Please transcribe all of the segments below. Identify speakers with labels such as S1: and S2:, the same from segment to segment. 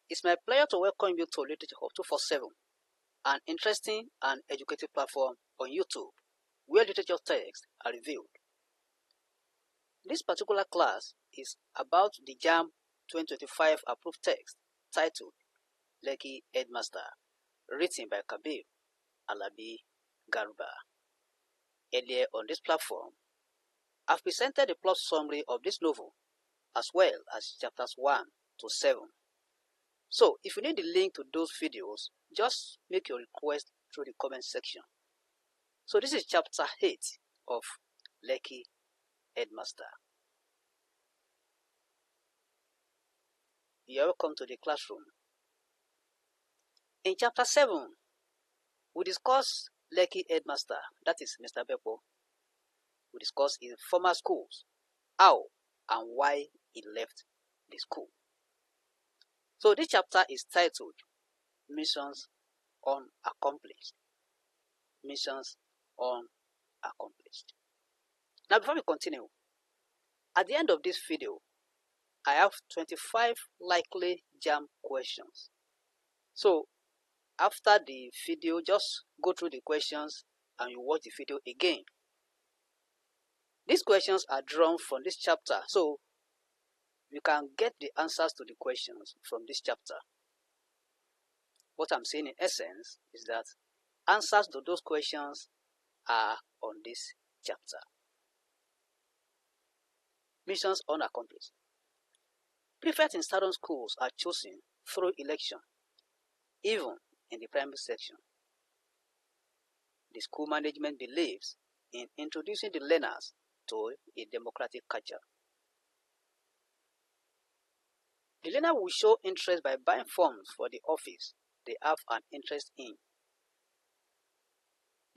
S1: It's my pleasure to welcome you to Literature Hub 247, an interesting and educative platform on YouTube where literature texts are reviewed. This particular class is about the JAMB-2025 approved text titled Lekki Headmaster, written by Kabir Alabi Garba. Earlier on this platform, I've presented a plot summary of this novel as well as chapters 1 to 7. So, if you need the link to those videos, just make your request through the comment section. So, this is chapter 8 of Lekki Headmaster. You are welcome to the classroom. In chapter 7, we discuss Lekki Headmaster, that is Mr. Beppo. We discuss his former schools, how and why he left the school. So this chapter is titled Missions Unaccomplished. Missions Unaccomplished. Now before we continue, at the end of this video, I have 25 likely JAMB questions. So after the video, just go through the questions and you watch the video again. These questions are drawn from this chapter, so you can get the answers to the questions from this chapter. What I'm saying in essence is that answers to those questions are on this chapter. Missions unaccomplished. Prefects in certain schools are chosen through election, even in the primary section. The school management believes in introducing the learners to a democratic culture. The learner will show interest by buying forms for the office they have an interest in.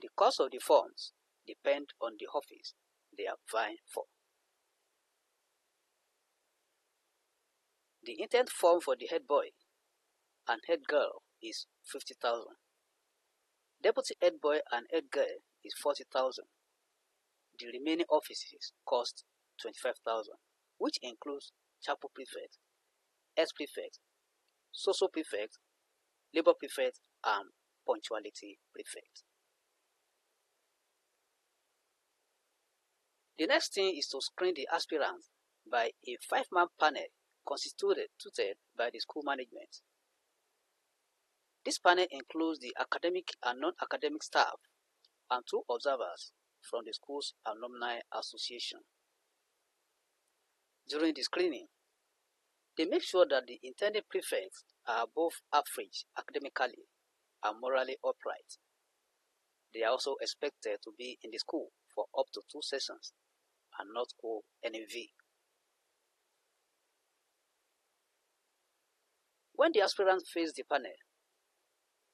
S1: The cost of the forms depend on the office they are vying for. The intended form for the head boy and head girl is 50,000. Deputy head boy and head girl is 40,000. The remaining offices cost 25,000, which includes chapel prefect, ex-prefect, social prefect, labor prefect, and punctuality prefect. The next thing is to screen the aspirants by a 5-man panel constituted by the school management. This panel includes the academic and non-academic staff and 2 observers from the school's alumni association. During the screening, they make sure that the intended prefects are above average academically and morally upright. They are also expected to be in the school for up to 2 sessions and not go NAV. When the aspirants face the panel,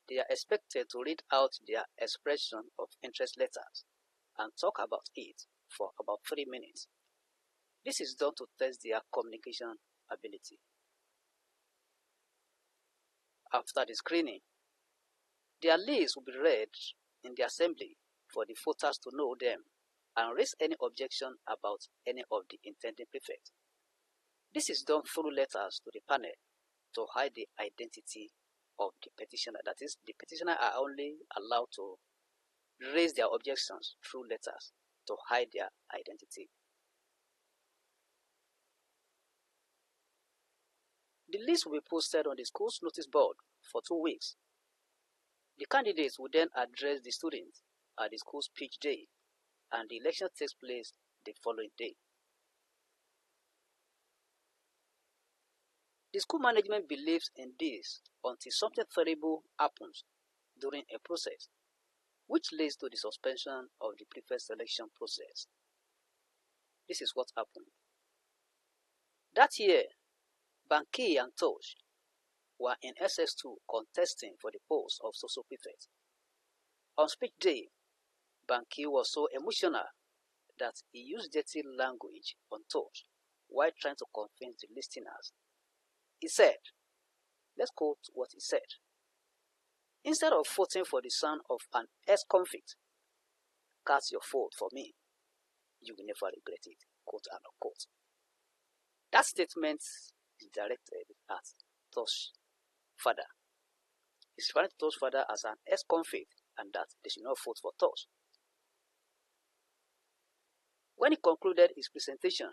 S1: they are expected to read out their expression of interest letters and talk about it for about 3 minutes. This is done to test their communication ability. After the screening, their lists will be read in the assembly for the voters to know them and raise any objection about any of the intended prefects. This is done through letters to the panel to hide the identity of the petitioner. That is, the petitioner are only allowed to raise their objections through letters to hide their identity. The list will be posted on the school's notice board for 2 weeks. The candidates will then address the students at the school's pitch day, and the election takes place the following day. The school management believes in this until something terrible happens during a process, which leads to the suspension of the prefect selection process. This is what happened. That year, Banki and Tosh were in SS2 contesting for the post of social prefect. On speech day, Banki was so emotional that he used dirty language on Tosh while trying to convince the listeners. He said, let's quote what he said, "Instead of voting for the son of an ex-convict, cast your vote for me. You will never regret it," quote and unquote. That statement is directed at Tosh father. He's referring to To's father as an ex-convict and that they should not vote for To's. When he concluded his presentation,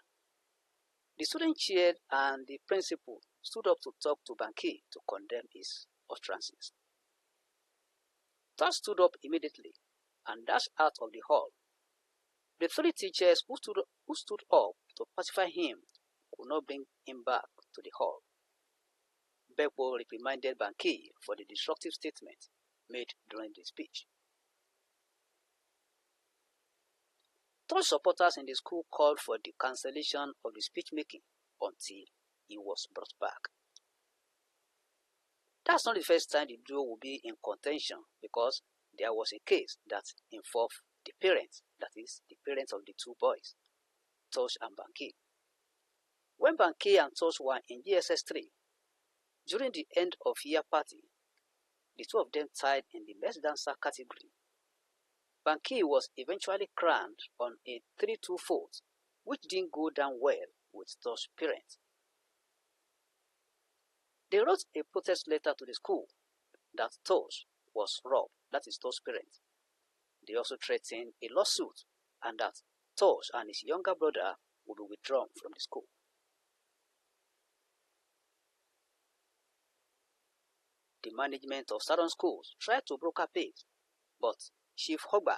S1: the student cheered and the principal stood up to talk to Banki to condemn his utterances. Tosh stood up immediately and dashed out of the hall. The three teachers who stood up to pacify him could not bring him back to the hall. Bekpo reprimanded Banki for the disruptive statement made during the speech. Tosh supporters in the school called for the cancellation of the speech making until he was brought back. That's not the first time the duo will be in contention, because there was a case that involved the parents, that is, the parents of the two boys, Tosh and Banki. When Banki and Tosh were in GSS 3, during the end of year party, the two of them tied in the best dancer category. Banki was eventually crowned on a 3-2 vote, which didn't go down well with Tosh's parents. They wrote a protest letter to the school that Tosh was robbed, that is Tosh's parents. They also threatened a lawsuit and that Tosh and his younger brother would be withdrawn from the school. The management of Southern schools tried to broker peace, but Chief Hogba,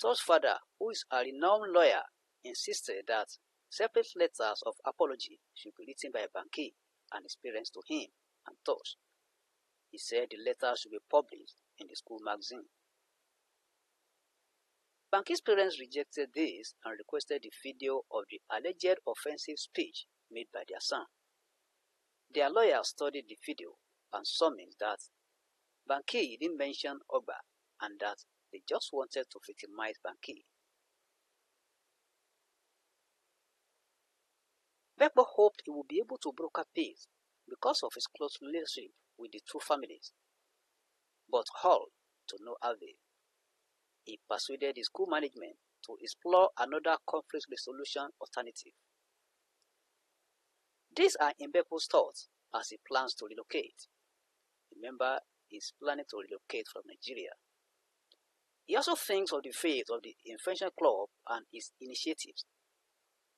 S1: Tosh's father, who is a renowned lawyer, insisted that separate letters of apology should be written by Banki and his parents to him and Tosh. He said the letters should be published in the school magazine. Banki's parents rejected this and requested the video of the alleged offensive speech made by their son. Their lawyer studied the video and summoned that Banki didn't mention Hogba and that they just wanted to victimize Banki. Bekpo hoped he would be able to broker peace because of his close relationship with the two families, but all to no avail. He persuaded the school management to explore another conflict resolution alternative. These are in Bekpo's thoughts as he plans to relocate. Remember, he is planning to relocate from Nigeria. He also thinks of the fate of the Invention Club and its initiatives,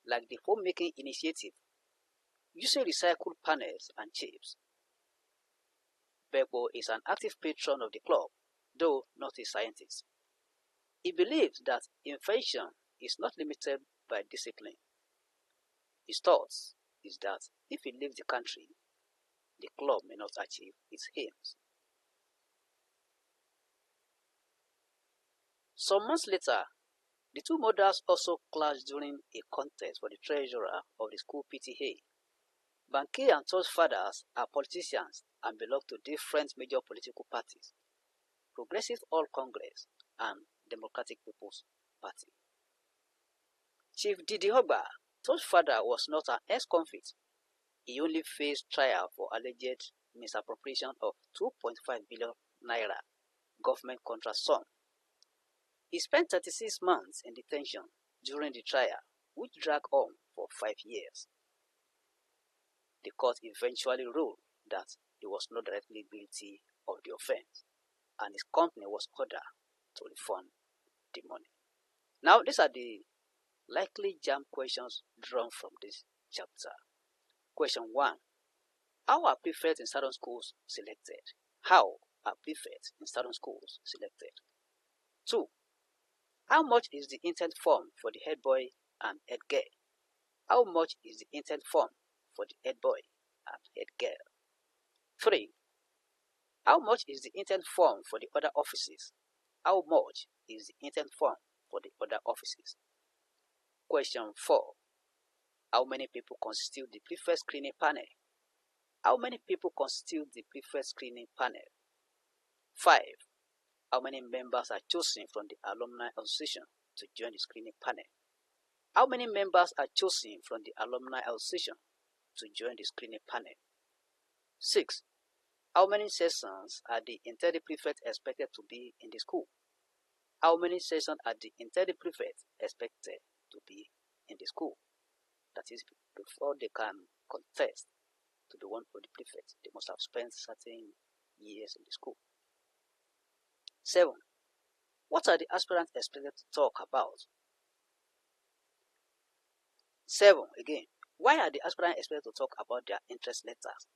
S1: like the homemaking initiative, using recycled panels and chips. Bekpo is an active patron of the club, though not a scientist. He believes that invention is not limited by discipline. His thoughts is that if he leaves the country, the club may not achieve its aims. Some months later, the two mothers also clashed during a contest for the treasurer of the school PTA. Banki and Tosh's fathers are politicians and belong to different major political parties: Progressive All Congress and Democratic People's Party. Chief Didi Hogba, Tosh's father, was not an ex-convict. He only faced trial for alleged misappropriation of 2.5 billion naira government contract sum. He spent 36 months in detention during the trial, which dragged on for 5 years. The court eventually ruled that he was not directly guilty of the offense, and his company was ordered to refund the money. Now, these are the likely JAMB questions drawn from this chapter. Question 1. How are prefects in Southern schools selected? How are prefects in Southern schools selected? 2. How much is the intake form for the head boy and head girl? How much is the intake form for the head boy and head girl? 3. How much is the intake form for the other offices? How much is the intake form for the other offices? Question 4. How many people constitute the prefect screening panel? How many people constitute the prefect screening panel? 5. How many members are chosen from the alumni association to join the screening panel? How many members are chosen from the alumni association to join the screening panel? 6. How many sessions are the intended prefect expected to be in the school? How many sessions are the intended prefect expected to be in the school? That is, before they can contest to be one of the prefects. They must have spent certain years in the school. 7. What are the aspirants expected to talk about? 7 again. Why are the aspirants expected to talk about their interest letters?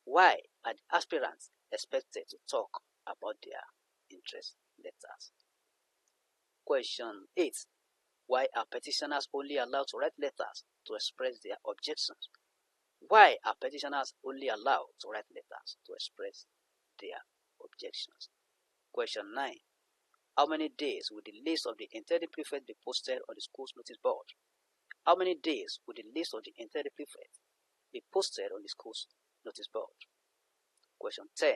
S1: Why are the aspirants expected to talk about their interest letters? Question 8. Why are petitioners only allowed to write letters to express their objections? Why are petitioners only allowed to write letters to express their objections? Question 9. How many days will the list of the intended prefects be posted on the school's notice board? How many days will the list of the intended prefects be posted on the school's notice board? Question 10.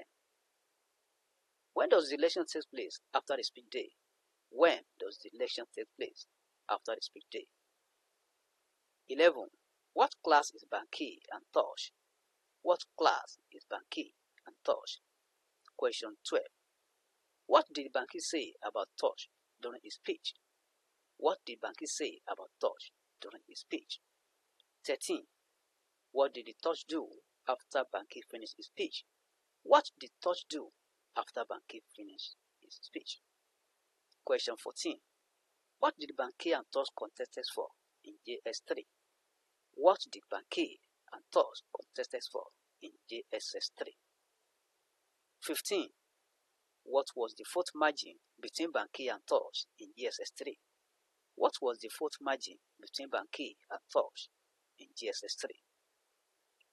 S1: When does the election take place after the speech day? When does the election take place after the speech day? 11. What class is Banki and Tosh? What class is Banki and Tosh? Question 12. What did Banki say about Tosh during his speech? What did Banki say about Tosh during his speech? 13. What did the Tosh do after Banki finished his speech? What did Tosh do after Banki finished his speech? Question 14. What did Banki and Tosh contest for in JS3? What did Banki and Tosh contest for in JSS3? 15. What was the fourth margin between Banki and Tosh in JSS3? What was the fourth margin between Banki and Tosh in JSS3?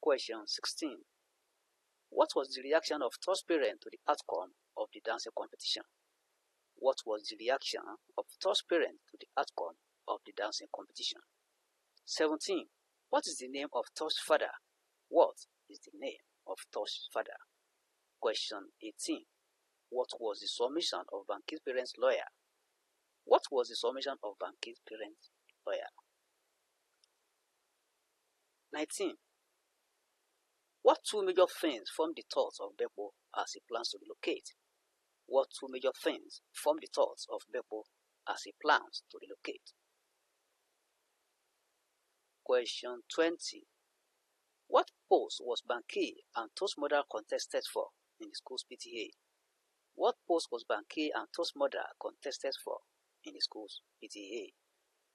S1: Question 16. What was the reaction of Tosh's parents to the outcome of the dancing competition? What was the reaction of Tosh's parents to the outcome of the dancing competition? 17. What is the name of Tosh's father? What is the name of Tosh's father? Question 18. What was the submission of Banki's parents' lawyer? What was the submission of Banki's parents' lawyer? 19. What two major things form the thoughts of Beppo as he plans to relocate? What two major things form the thoughts of Beppo as he plans to relocate? Question 20. What post was Banki and Tosh's mother contested for in the school's PTA? What post was Banki and Tosh's mother contested for in the school's PTA?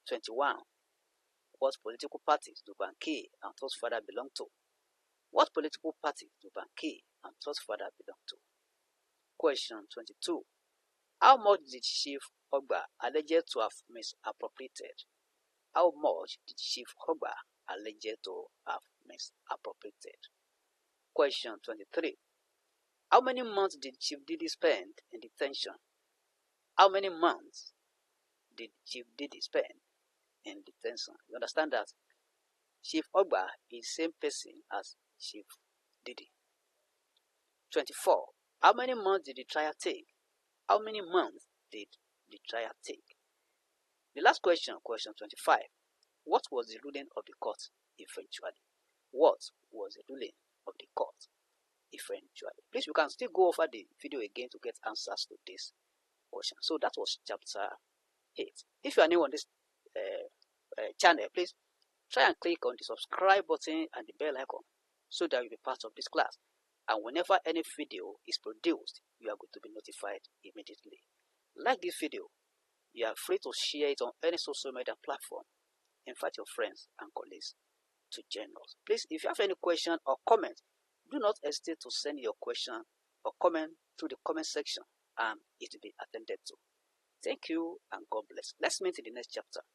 S1: 21. What political parties do Banki and Tosh's father belong to? What political parties do Banki and Tosh's father belong to? Question 22. How much did Chief Ogba allege to have misappropriated? How much did Chief Ogba allege to have misappropriated? Question 23. How many months did Chief Didi spend in detention? How many months did Chief Didi spend in detention? You understand that Chief Ogba is the same person as Chief Didi. 24. How many months did the trial take? How many months did the trial take? The last question, question 25. What was the ruling of the court eventually? What was the ruling of the court eventually? Please, you can still go over the video again to get answers to this question. So that was chapter 8. If you are new on this channel, please try and click on the subscribe button and the bell icon so that you'll be part of this class. And whenever any video is produced, you are going to be notified immediately. Like this video, you are free to share it on any social media platform. Invite your friends and colleagues to join us. Please, if you have any question or comment, do not hesitate to send your question or comment through the comment section and it will be attended to. Thank you and God bless. Let's meet in the next chapter.